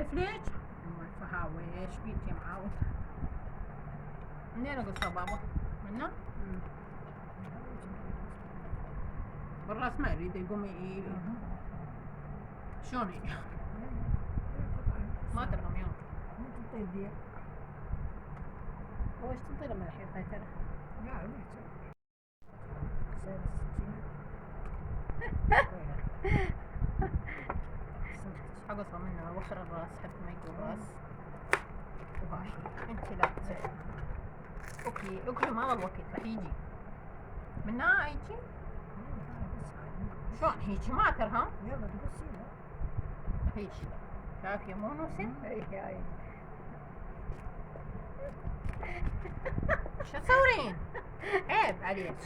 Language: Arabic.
الفليج فهاويش بيتي معاود. منين اقصها بابا؟ منه؟ بالراس ما يريد يقوم شلون ما ترغم يوم. هو ايش تنطي له من الحين هاي ترى؟ اقصها منه وخر الراس حتى ما يكون راس. وهاي انت لا اوكي ما والله وقت راح يجي منها هيجي. شلون هيجي ما ترهم؟ يلا تقصيها هيجي شايف يا مونوسة؟ هاي شو تسوين؟ عيب عليك.